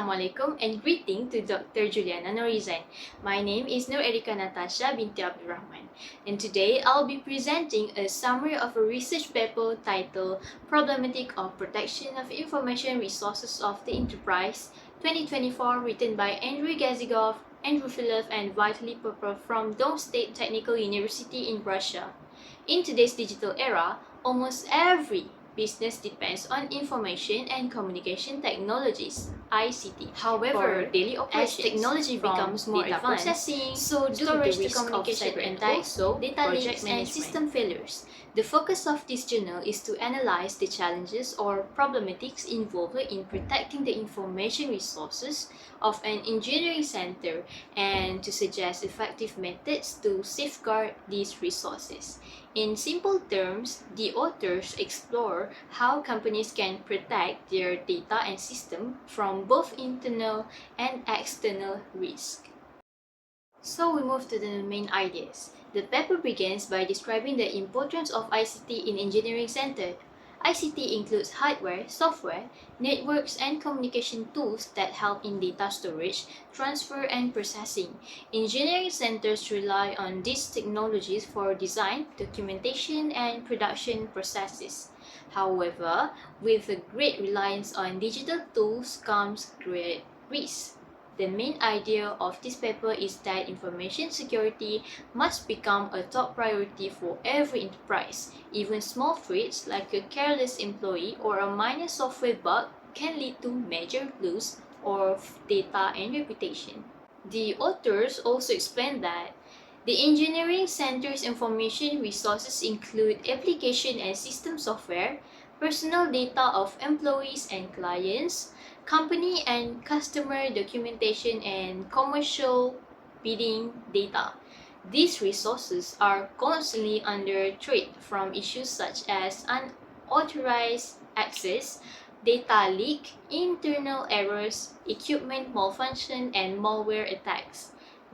Assalamualaikum and greeting to Dr. Juliana Norizan. My name is Nur Erika Natasha binti Abdurrahman, and today I'll be presenting a summary of a research paper titled Problematic of Protection of Information Resources of the Enterprise 2024, written by Andrew Gazigov, Andrew Philip, and Vitaly Popov from Dom State Technical University in Russia. In today's digital era, almost every business depends on information and communication technologies (ICT). However, for daily operations, as technology becomes more advanced, processing, so do the risk communication of and also data leaks and system failures. The focus of this journal is to analyze the challenges or problematics involved in protecting the information resources of an engineering center and to suggest effective methods to safeguard these resources. In simple terms, the authors explore how companies can protect their data and system from both internal and external risk. So we move to the main ideas. The paper begins by describing the importance of ICT in engineering center. ICT includes hardware, software, networks, and communication tools that help in data storage, transfer, and processing. Engineering centers rely on these technologies for design, documentation, and production processes. However, with a great reliance on digital tools comes great risk. The main idea of this paper is that information security must become a top priority for every enterprise. Even small threats like a careless employee or a minor software bug can lead to major loss of data and reputation. The authors also explain that the engineering center's information resources include application and system software, personal data of employees and clients, company and customer documentation, and commercial bidding data. These resources are constantly under threat from issues such as unauthorized access, data leak, internal errors, equipment malfunction, and malware attacks.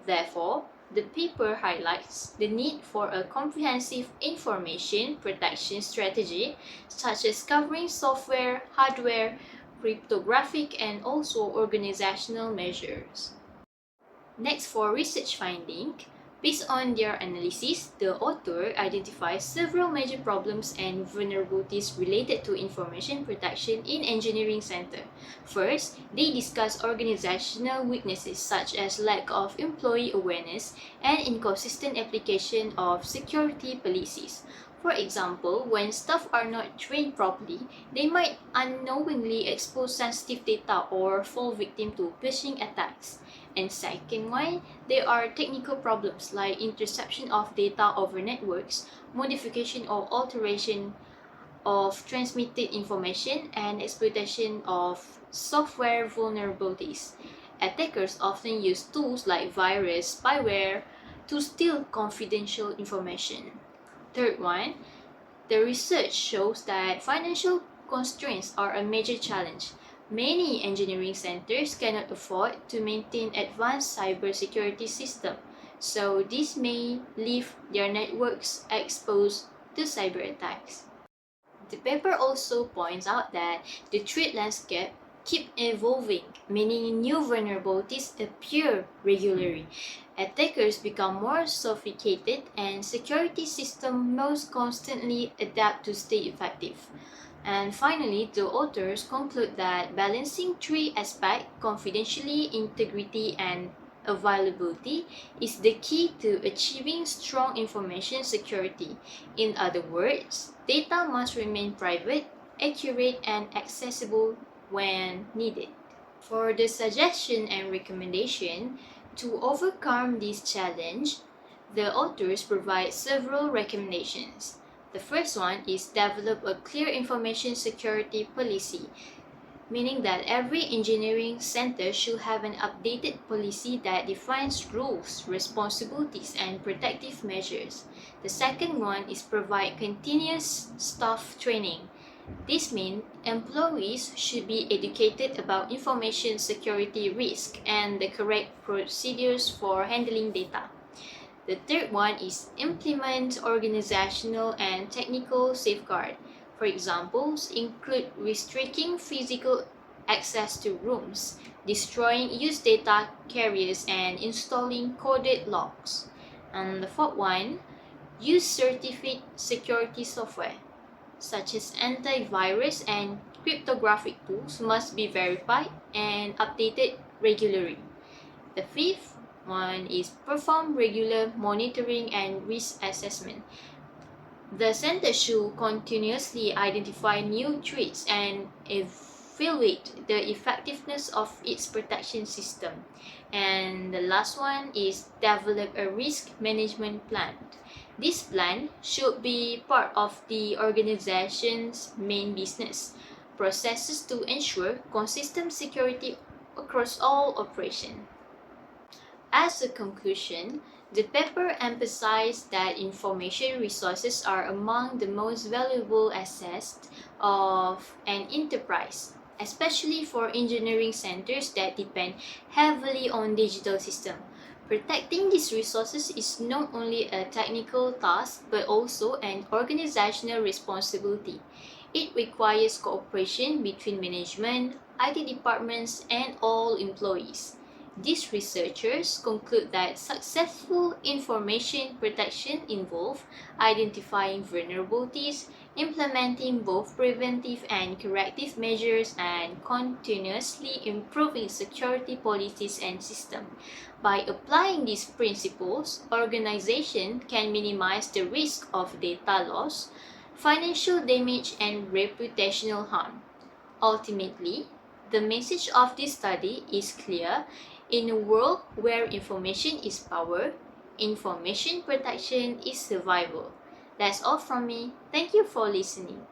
Therefore, the paper highlights the need for a comprehensive information protection strategy, such as covering software, hardware, cryptographic, and also organizational measures. Next, for research finding, based on their analysis, the author identifies several major problems and vulnerabilities related to information protection in engineering center. First, they discuss organizational weaknesses such as lack of employee awareness and inconsistent application of security policies. For example, when staff are not trained properly, they might unknowingly expose sensitive data or fall victim to phishing attacks. And second one, there are technical problems like interception of data over networks, modification or alteration of transmitted information, and exploitation of software vulnerabilities. Attackers often use tools like virus, spyware to steal confidential information. Third one, the research shows that financial constraints are a major challenge. Many engineering centers cannot afford to maintain advanced cybersecurity systems, so this may leave their networks exposed to cyber attacks. The paper also points out that the threat landscape keeps evolving, meaning new vulnerabilities appear regularly. Attackers become more sophisticated and security systems must constantly adapt to stay effective. And finally, the authors conclude that balancing three aspects, confidentiality, integrity, and availability, is the key to achieving strong information security. In other words, data must remain private, accurate, and accessible when needed. For the suggestion and recommendation, to overcome this challenge, the authors provide several recommendations. The first one is develop a clear information security policy, meaning that every engineering center should have an updated policy that defines rules, responsibilities, and protective measures. The second one is provide continuous staff training. This means employees should be educated about information security risk and the correct procedures for handling data. The third one is implement organizational and technical safeguard. For examples, include restricting physical access to rooms, destroying used data carriers, and installing coded logs. And the fourth one, use certified security software, such as antivirus and cryptographic tools must be verified and updated regularly. The fifth one is perform regular monitoring and risk assessment. The center should continuously identify new threats and evaluate the effectiveness of its protection system. And the last one is develop a risk management plan. This plan should be part of the organization's main business processes to ensure consistent security across all operations. As a conclusion, the paper emphasized that information resources are among the most valuable assets of an enterprise, especially for engineering centers that depend heavily on digital systems. Protecting these resources is not only a technical task but also an organizational responsibility. It requires cooperation between management, IT departments, and all employees. These researchers conclude that successful information protection involves identifying vulnerabilities, implementing both preventive and corrective measures, and continuously improving security policies and systems. By applying these principles, organizations can minimize the risk of data loss, financial damage, and reputational harm. Ultimately, the message of this study is clear. In a world where information is power, information protection is survival. That's all from me. Thank you for listening.